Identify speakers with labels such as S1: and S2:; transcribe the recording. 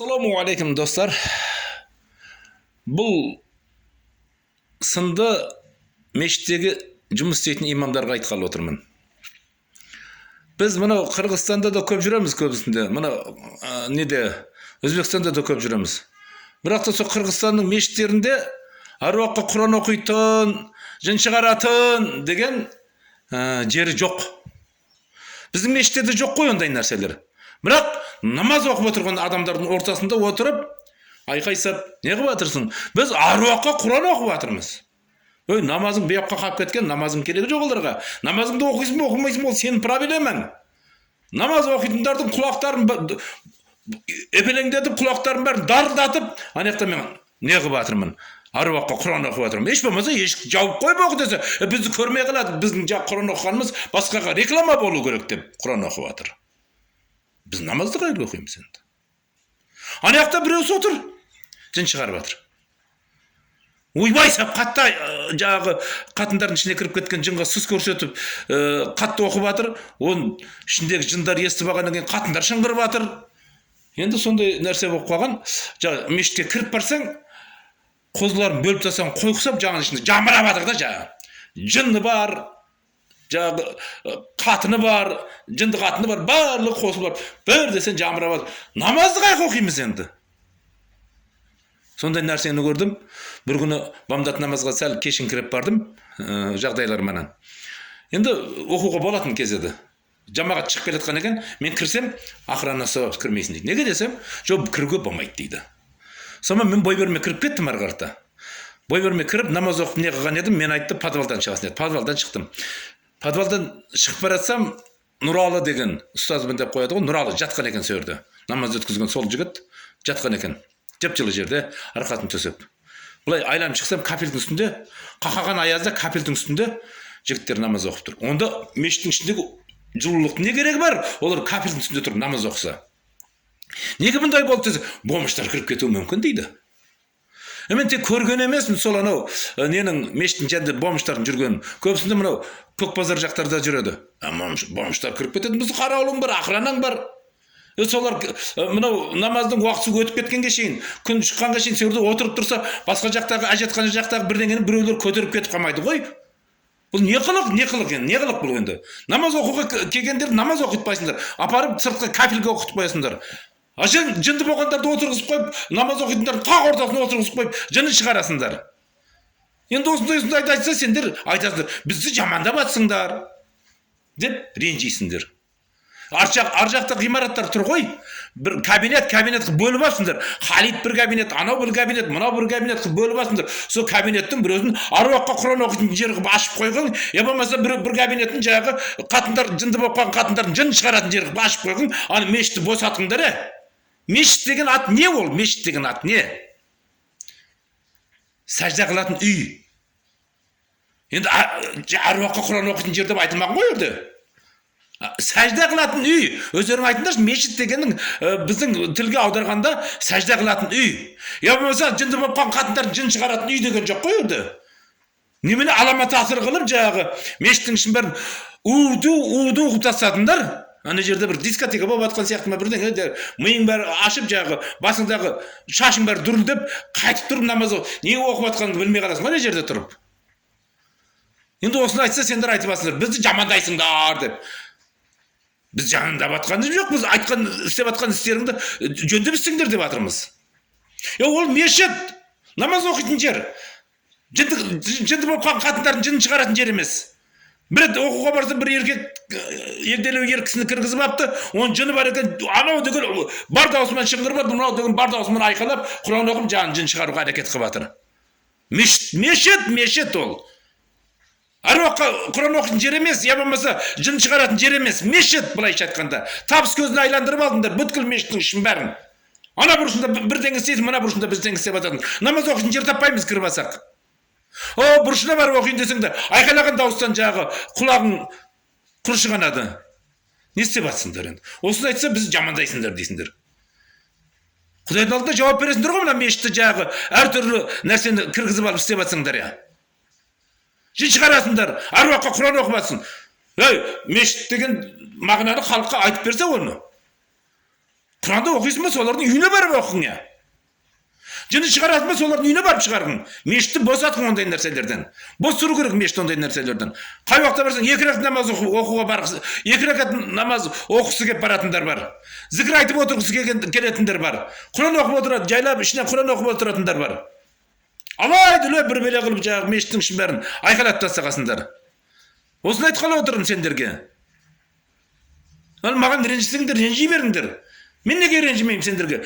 S1: Ассалаумағалейкум достар. Бұл сынды мешіттегі жұмыс істейтін имамдарға айтқалы отырмын. Біз мынау Қырғызстанда да көп жүреміз көбісінде. Мынау Өзбекстанда да көп жүреміз. Бірақ та сол Қырғызстанның мешіттерінде аруаққа Құран оқитын, жын шығаратын деген жері жоқ. Біздің мешіттерде жоқ қой ондай нәрселер. Бірақ намаз оқып отырған адамдардың ортасында отырып, айқайсап, не қылып жатырсың? Біз аруаққа Құран оқып жатырмыз. Ой, намазың бейаққа қалып кеткен, намазың керегі жоқ оларға. Намазыңды оқисың ба, оқымайсың ба, ол сенің проблемаң. Намаз оқитындардың құлақтарын епелеңдетіп, құлақтарын бәрін дарылдатып, анаяқта мен не қылып жатырмын? Аруаққа Құран оқып жатырмын. Еш болмаса ешік жауып қойып оқы десе, бізді көрмей қалады. Біздің Құран оқығанымыз басқаға реклама болу керек деп Құран оқып жатыр. Біз намазды қайда оқимыз енді? Анаяқта біреусі отыр, жын шығарып жатыр. Ойбай сап қатты жаңағы қатындардың ішіне кіріп кеткен жынға сұс көрсетіп, қатты оқып жатыр. Оның ішіндегі жындар естіп алғаннан кейін қатындар шыңғырып жатыр. Енді сондай нәрсе болып қалған. Мешітке кіріп барсаң, қозыларын бөліп тастасаң, қой құсап жаңағы ішінде жамырап жатыр да жаңағы. Жыны бар, жаңағы қатыны бар, жынды қатыны бар, барлығы қосылып бар. Бір десең жамырап жатыр. Намазды қайда оқимыз енді? Сондай нәрсені көрдім. Бір күні бамдат намазға сәл кешіңкіреп бардым, жағдайларымнан. Енді оқуға болатын кез еді. Жамағат шығып келе жатқан екен, мен кірсем, охранасы кірмейсің дейді. Неге десем, жоқ, кіруге болмайды дейді. Сонымен мен бой бермей кіріп кеттім ары қарата. Бой бермей кіріп намаз оқып не қылған едім, мен айтты, подвалдан шығасың деді. Подвалдан шықтым. Подвалдан шығып бара жатсам, Нұралы деген ұстазбын деп қояды ғой, Нұралы жатқан екен сол жерде. Намаз өткізген сол жігіт жатқан екен. Жып-жылы жерде, арқасын төсеп. Бұлай айланып шықсам, капельдің үстінде, қақаған аязда капельдің үстінде жігіттер намаз оқып тұр. Онда мешіттің ішіндегі жылулықтың не керегі бар? Олар капельдің үстінде тұрып намаз оқыса. Неге бұндай болды десе, бомыштар кіріп кетуі мүмкін дейді. Мен тек көрген емеспін, сол анау ненің мешіттің жанында бомыштардың жүргенін. Көбісінде мынау Көкбазар жақтарда жүреді. Бомыштар кіріп кетеді, біздің қарауылың бар, охранаң бар. Солар мынау намаздың уақыты өтіп кеткенге шейін, күн шыққанға шейін сол жерде отырып тұрса, басқа жақтағы әжетхана жақтағы бірдеңені біреулер көтеріп кетіп қалмайды ғой. Бұл не қылық бұл енді? Намаз оқуға келгендер намаз оқытпайсыңдар, апарып сыртқа кафельге оқытып қоясыңдар. Жынды болғандарды отырғызып қойып, намаз оқитындарды тақ ортасына отырғызып қойып, жынын шығарасыңдар. Енді осындай айтса, сендер айтасыңдар, бізді жамандап жатсыңдар деп ренжисіңдер. Ар жақта ғимараттар тұр ғой, бір кабинет бөліп алсыңдар. Халид бір кабинет, анау бір кабинет, мынау бір кабинет бөліп алсыңдар. Сол кабинеттің біреуін аруаққа Құран оқитын жер қылып ашып қойған, я болмаса бір кабинеттің жаңағы қатындар жынды болып қалған қатындардың жынын шығаратын жер қылып ашып қойған, аны мешітті босатыңдар. Мешіт деген ат не ол? Мешіт деген ат не? Сәжда қылатын үй. Енді аруаққа Құран оқитын жер деп айтылмаған ғой жерде. Сәжда қылатын үй. Өздерің айтыңдаршы, мешіт дегеннің біздің тілге аударғанда сәжда қылатын үй. Я болмаса жынды болып қалған қатындар жын шығаратын үй деген жоқ қой жерде. Немене алама тасыр қылып жаңағы мешіттің ішін бәрін уду қылып тастадыңдар. Ана жерде бір дискотека болып жатқан сияқты ма бірдеңе, миың бәрі ашып жаңағы басыңдағы шашың бәрі дүрілдеп, қайтып тұрып намаз не оқып жатқаныңды білмей қаласың ана жерде тұрып. Енді осыны айтса, сендер айтып жатсыңдар, бізді жамандайсыңдар деп. Біз жамандап жатқанымыз жоқ, біз айтқан істеп жатқан істеріңді жөндеп істеңдер деп жатырмыз. Ол мешіт, намаз оқитын жер. Жынды болып қалған қатындардың жынын шығаратын жер емес. Бір оқуға барса, бір еркек ерделеу еркісіні кіргізіп апты, оның жыны бар екен, анау деген бар даусымен шыңғырып, мынау деген бар даусымен айқайлап, Құран оқып, жаңын жын шығаруға әрекет қылып жатыр. Мешіт ол. Аруаққа Құран оқитын жер емес, я болмаса жын шығаратын жер емес, мешіт былайша айтқанда. Табыс көзін айландырып алдыңдар, бүткіл мешіттің ішін бәрін. Ана бұрышында бірдеңе істейді, мына бұрышында бірдеңе істеп жататын. Намаз оқитын жер таппаймыз кіріп алсақ. Бұрышына барып оқиын десең де, айқайлаған дауыстан жағы құлағың құршығанады. Не істеп жатсыңдар енді? Осыны айтса, біз жамандайсыңдар дейсіңдер. Құдайдың алдында жауап бересіңдер ғой, мына мешітті жағы әртүрлі нәрсені кіргізіп алып істеп жатсыңдар я. Жын шығарасыңдар, аруаққа Құран оқып жатсың. Мешіт деген мағынаны халыққа айтып берсе оны. Kur'an'da okuysun mu soların үйüne barıp okuyun ya. Жыны чыгарасың ба солардың үйіне барып шығарғын. Мешітті босатқын ондай нәрселерден. Бос тұру керек мешіт ондай нәрселерден. Қай уақытта барсаң 2 рәкат намаз оқуға барғысы, 2 рәкат намаз оқысы келіп баратындар бар. Зікір айтып отырғысы келетіндер бар. Құран оқып отырады, жайлап ішінен Құран оқып отыратындар бар. Алайдылы бір беле қылып жаңағы мешіттің ішін бәрін айқайлап тастағасыңдар. Осыны айтқалы отырмын сендерге. Ал маған ренжісеңдер, ренжи беріңдер. Мен неге ренжімеймін сендерге?